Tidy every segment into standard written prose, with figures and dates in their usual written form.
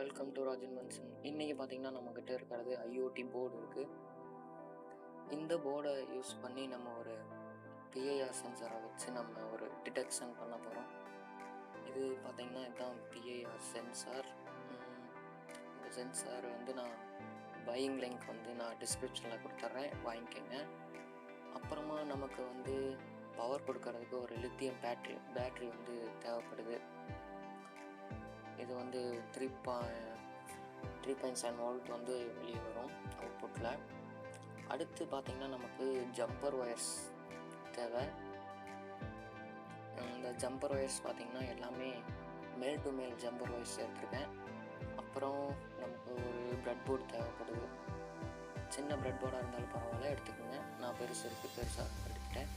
Welcome to Rajinvention. இன்னைக்கு பார்த்தீங்கன்னா நம்மக்கிட்ட இருக்கிறது IOT போர்டு இருக்குது. இந்த போர்டை யூஸ் பண்ணி நம்ம ஒரு PIR சென்சரை வச்சு நம்ம ஒரு டிடெக்ஷன் பண்ண போகிறோம். இது பார்த்தீங்கன்னா இதுதான் PIR சென்சார். இந்த சென்சார் வந்து நான் பையிங் லிங்க் வந்து நான் டிஸ்கிரிப்ஷனில் கொடுத்துட்றேன், வாங்கிக்கோங்க. அப்புறமா நமக்கு வந்து பவர் கொடுக்கறதுக்கு ஒரு லித்தியம் பேட்ரி வந்து தேவைப்படுது. இது வந்து 3.7 வோல்ட் வந்து வெளியே வரும் அவுட்புட்டில். அடுத்து பார்த்திங்கன்னா நமக்கு ஜம்பர் ஒயர்ஸ் தேவை. இந்த ஜம்பர் ஒயர்ஸ் பார்த்திங்கன்னா எல்லாமே மேல் டு மேல் ஜம்பர் ஒயர்ஸ் எடுத்துருக்கேன். அப்புறம் நமக்கு ஒரு பிரெட் போர்டு தேவைப்படுது. சின்ன பிரெட் போர்டாக இருந்தாலும் பரவாயில்ல, எடுத்துக்கோங்க. நான் பெருசாக எடுத்துட்டேன்.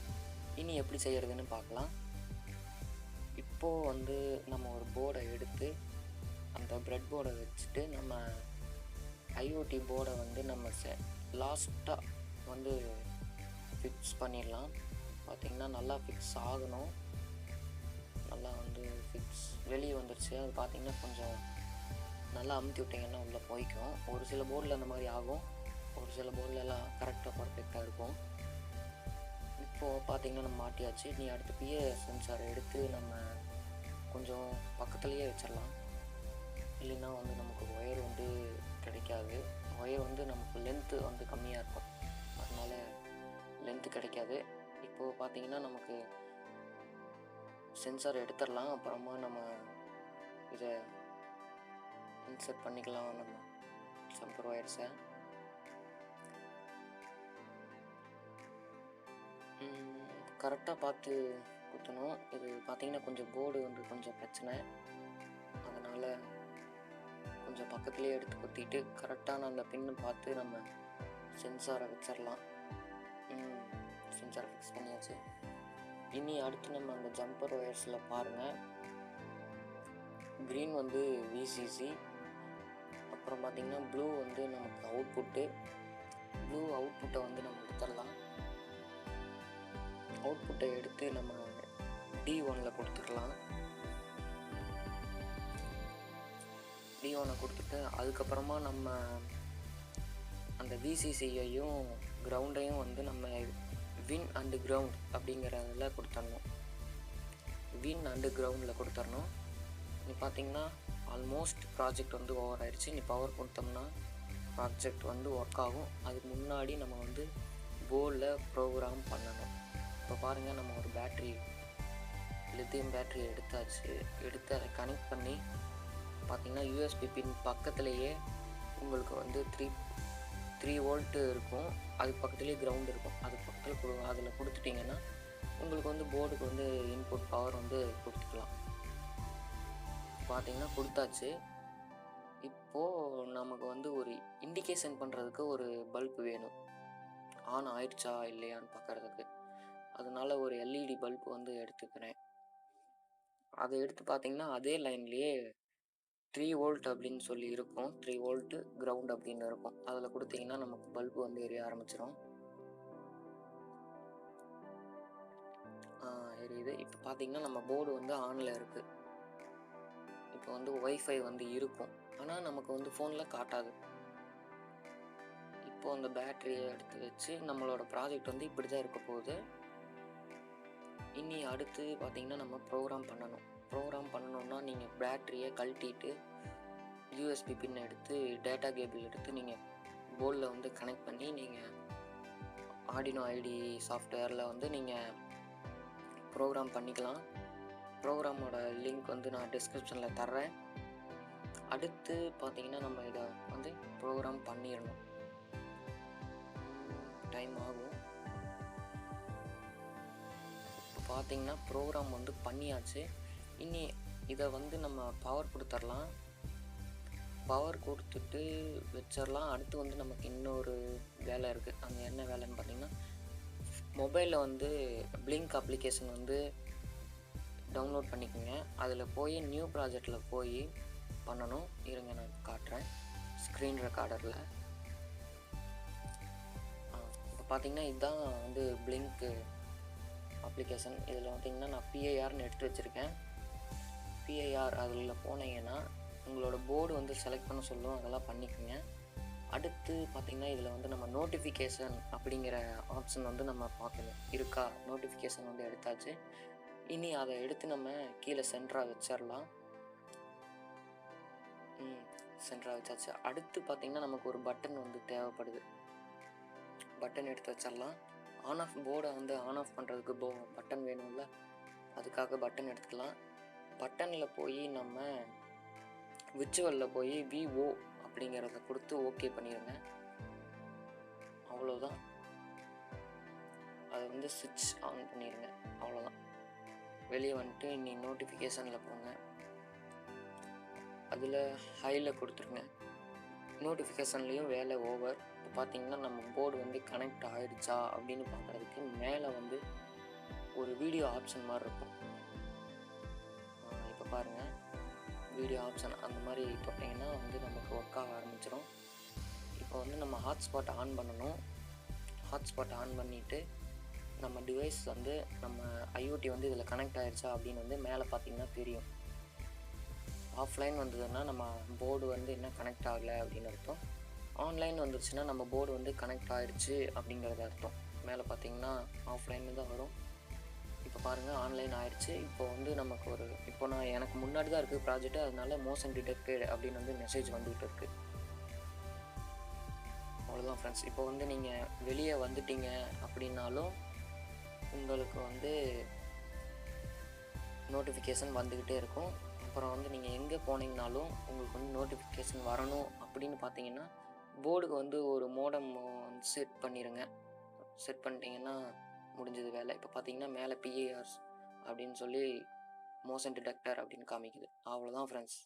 இனி எப்படி செய்கிறதுன்னு பார்க்கலாம். இப்போது வந்து நம்ம ஒரு போர்டை எடுத்து அந்த பிரெட் போர்டை வச்சுட்டு நம்ம IOT போர்டை வந்து நம்ம லாஸ்ட்டாக வந்து ஃபிக்ஸ் பண்ணிடலாம். பார்த்திங்கன்னா நல்லா ஃபிக்ஸ் ஆகணும். நல்லா வந்து ஃபிக்ஸ் வெளியே வந்துடுச்சு. அது பார்த்திங்கன்னா கொஞ்சம் நல்லா அமுத்தி விட்டிங்கன்னா உள்ளே போய்க்கும். ஒரு சில போர்டில் அந்த மாதிரி ஆகும், ஒரு சில போர்டிலலாம் கரெக்டாக பர்ஃபெக்டாக இருக்கும். இப்போது பார்த்திங்கன்னா நம்ம மாட்டியாச்சு. நீ அடுத்து PIR சென்சாரை எடுத்து நம்ம கொஞ்சம் பக்கத்துலேயே வச்சிடலாம். இல்லைன்னா வந்து நமக்கு ஒயர் வந்து கிடைக்காது. ஒயர் வந்து நமக்கு லென்த்து வந்து கம்மியாக இருக்கும், அதனால் லென்த்து கிடைக்காது. இப்போது பார்த்திங்கன்னா நமக்கு சென்சார் எடுத்துடலாம். அப்புறமா நம்ம இதை இன்சர்ட் பண்ணிக்கலாம் நம்ம ஜம்பர் ஒயர்ஸை. கரெக்டாக பார்த்து குத்தணும். இது பார்த்திங்கன்னா கொஞ்சம் போர்டு வந்து கொஞ்சம் பிரச்சனை, அதனால் கொஞ்சம் பக்கத்துலேயே எடுத்து குத்திட்டு கரெக்டான அந்த பின்னு பார்த்து நம்ம சென்சாரை வச்சிடலாம். சென்சாரை ஃபிக்ஸ் பண்ணியாச்சு. இனி அடுத்து நம்ம அந்த ஜம்பர் ஒயர்ஸில் பாருங்கள், க்ரீன் வந்து VCC, அப்புறம் பார்த்திங்கன்னா ப்ளூ வந்து நமக்கு அவுட்புட்டை வந்து நம்ம எடுத்துடலாம். அவுட்புட்டை எடுத்து நம்ம D1 கொடுத்துடலாம். D1 கொடுத்துட்டு அதுக்கப்புறமா நம்ம அந்த VCCயையும் கிரவுண்டையும் வந்து நம்ம வின் அண்டு கிரவுண்ட் அப்படிங்கிறதுல கொடுத்துடணும். வின் அண்டு கிரவுண்டில் கொடுத்துடணும். நீ பார்த்திங்கன்னா ஆல்மோஸ்ட் ப்ராஜெக்ட் வந்து ஓவர் ஆயிடுச்சு. நீ பவர் கொடுத்தோம்னா ப்ராஜெக்ட் வந்து ஒர்க் ஆகும். அதுக்கு முன்னாடி நம்ம வந்து போர்டில் ப்ரோக்ராம் பண்ணணும். இப்போ பாருங்கள், நம்ம ஒரு லித்தியம் பேட்ரி எடுத்து அதை கனெக்ட் பண்ணி பார்த்திங்கன்னா USB பின் பக்கத்துலேயே உங்களுக்கு வந்து 3 வோல்ட்டு இருக்கும். அதுக்கு பக்கத்துலேயே கிரவுண்ட் இருக்கும். அதுக்கு பக்கத்தில் அதில் கொடுத்துட்டிங்கன்னா உங்களுக்கு வந்து போர்டுக்கு வந்து இன்புட் பவர் வந்து கொடுத்துக்கலாம். பார்த்திங்கன்னா கொடுத்தாச்சு. இப்போது நமக்கு வந்து ஒரு இண்டிகேஷன் பண்ணுறதுக்கு ஒரு பல்ப் வேணும், ஆன் ஆயிடுச்சா இல்லையான்னு பார்க்குறதுக்கு. அதனால் ஒரு LED பல்ப் வந்து எடுத்துக்கிறேன். அதை எடுத்து பார்த்திங்கன்னா அதே லைன்லேயே 3 வோல்ட் அப்படின்னு சொல்லி இருக்கும், 3 வோல்ட்டு கிரவுண்ட் அப்படின்னு இருக்கும். அதில் கொடுத்திங்கன்னா நமக்கு பல்பு வந்து எரிய ஆரம்பிச்சிடும். எரியுது. இப்போ பார்த்திங்கன்னா நம்ம போர்டு வந்து ஆனில் இருக்குது. இப்போ வந்து Wifi வந்து இருக்கும், ஆனால் நமக்கு வந்து ஃபோனில் காட்டாது. இப்போது அந்த பேட்டரியை எடுத்து வச்சு நம்மளோட ப்ராஜெக்ட் வந்து இப்படி தான் இருக்க போகுது. இனி அடுத்து பார்த்திங்கன்னா நம்ம ப்ரோக்ராம் பண்ணணும்னா நீங்கள் பேட்டரியை கழட்டிட்டு USB பின் எடுத்து டேட்டா கேபிள் எடுத்து நீங்கள் போர்டில் வந்து கனெக்ட் பண்ணி நீங்கள் ஆர்டினோ ID சாஃப்ட்வேரில் வந்து நீங்கள் ப்ரோக்ராம் பண்ணிக்கலாம். ப்ரோக்ராமோட லிங்க் வந்து நான் டிஸ்கிரிப்ஷனில் தர்றேன். அடுத்து பார்த்திங்கன்னா நம்ம இதை வந்து ப்ரோக்ராம் பண்ணிடணும். டைம் ஆகும். இப்போ பார்த்திங்கன்னா ப்ரோக்ராம் வந்து பண்ணியாச்சு. இனி இதை வந்து நம்ம பவர் கொடுத்துடலாம். பவர் கொடுத்துட்டு வச்சிடலாம். அடுத்து வந்து நமக்கு இன்னொரு வேலை இருக்குது. அந்த என்ன வேலைன்னு பார்த்திங்கன்னா, மொபைலில் வந்து பிளிங்க் அப்ளிகேஷன் வந்து டவுன்லோட் பண்ணிக்கோங்க. அதில் போய் நியூ ப்ராஜெக்டில் போய் பண்ணணும். இருங்க நான் காட்டுறேன் ஸ்க்ரீன் ரெக்கார்டரில். இப்போ பார்த்திங்கன்னா இதுதான் வந்து பிளிங்க் அப்ளிகேஷன். இதில் பார்த்திங்கன்னா நான் PIRனு எடுத்து வச்சுருக்கேன். PIR அதில் போனீங்கன்னா உங்களோட போர்டு வந்து செலக்ட் பண்ண சொல்லும், அதெல்லாம் பண்ணிக்கோங்க. அடுத்து பார்த்திங்கன்னா இதில் வந்து நம்ம நோட்டிஃபிகேஷன் அப்படிங்கிற ஆப்ஷன் வந்து நம்ம பார்க்கணும். இருக்கா? நோட்டிஃபிகேஷன் வந்து எடுத்தாச்சு. இனி அதை எடுத்து நம்ம கீழே சென்டராக வச்சிடலாம். சென்டராக வச்சாச்சு. அடுத்து பார்த்திங்கன்னா நமக்கு ஒரு பட்டன் வந்து தேவைப்படுது. பட்டன் எடுத்து வச்சிடலாம். ஆன் ஆஃப் போர்டை வந்து ஆன் ஆஃப் பண்ணுறதுக்கு பட்டன் வேணும்ல, அதுக்காக பட்டன் எடுத்துக்கலாம். பட்டனில் போய் நம்ம விர்ச்சுவலில் போய் விஓ அப்படிங்கிறத கொடுத்து ஓகே பண்ணிடுங்க. அவ்வளோதான். அதை வந்து சுவிட்ச் ஆன் பண்ணிடுங்க. அவ்வளோதான். வெளியே வந்துட்டு நீ நோட்டிஃபிகேஷனில் போங்க. அதில் ஹையில் கொடுத்துருங்க. நோட்டிஃபிகேஷன்லேயும் வேலை ஓவர். இப்போ பார்த்தீங்கன்னா நம்ம போர்டு வந்து கனெக்ட் ஆகிடுச்சா அப்படின்னு பார்க்குறதுக்கு மேலே வந்து ஒரு வீடியோ ஆப்ஷன் மாதிரி இருக்கும். இப்போ பாருங்கள், வீடியோ ஆப்ஷன் அந்த மாதிரி தொட்டிங்கன்னா வந்து நமக்கு ஒர்க் ஆக ஆரம்பிச்சிடும். இப்போ வந்து நம்ம ஹாட்ஸ்பாட் ஆன் பண்ணணும். ஹாட்ஸ்பாட் ஆன் பண்ணிவிட்டு நம்ம டிவைஸ் வந்து நம்ம ஐஓடி வந்து இதில் கனெக்ட் ஆகிடுச்சா அப்படின்னு வந்து மேலே பார்த்திங்கன்னா தெரியும். ஆஃப்லைன் வந்ததுன்னா நம்ம போர்டு வந்து என்ன கனெக்ட் ஆகலை அப்படின்னு அர்த்தம். ஆன்லைன் வந்துருச்சுன்னா நம்ம போர்டு வந்து கனெக்ட் ஆகிடுச்சு அப்படிங்கிறது அர்த்தம். மேலே பார்த்திங்கன்னா ஆஃப்லைன் தான் வரும். இப்போ பாருங்கள், ஆன்லைன் ஆகிடுச்சு. இப்போ வந்து நமக்கு இப்போ எனக்கு முன்னாடி தான் இருக்குது ப்ராஜெக்ட்டு, அதனால மோஷன் டிடெக்டட் அப்படின்னு வந்து மெசேஜ் வந்துகிட்டு இருக்குது. அவ்வளோதான் ஃப்ரெண்ட்ஸ். இப்போ வந்து நீங்கள் வெளியே வந்துட்டீங்க அப்படின்னாலும் உங்களுக்கு வந்து நோட்டிஃபிகேஷன் வந்துக்கிட்டே இருக்கும். அப்புறம் வந்து நீங்கள் எங்கே போனீங்கனாலும் உங்களுக்கு வந்து நோட்டிஃபிகேஷன் வரணும் அப்படின்னு பார்த்தீங்கன்னா போர்டுக்கு வந்து ஒரு மோடம் செட் பண்ணிடுங்க. செட் பண்ணிட்டீங்கன்னா முடிஞ்சது வேலை. இப்போ பார்த்தீங்கன்னா மேலே PIR அப்படின்னு சொல்லி மோஷன் டிடெக்டர் அப்படின்னு காமிக்குது. அவ்வளோதான் ஃப்ரெண்ட்ஸ்.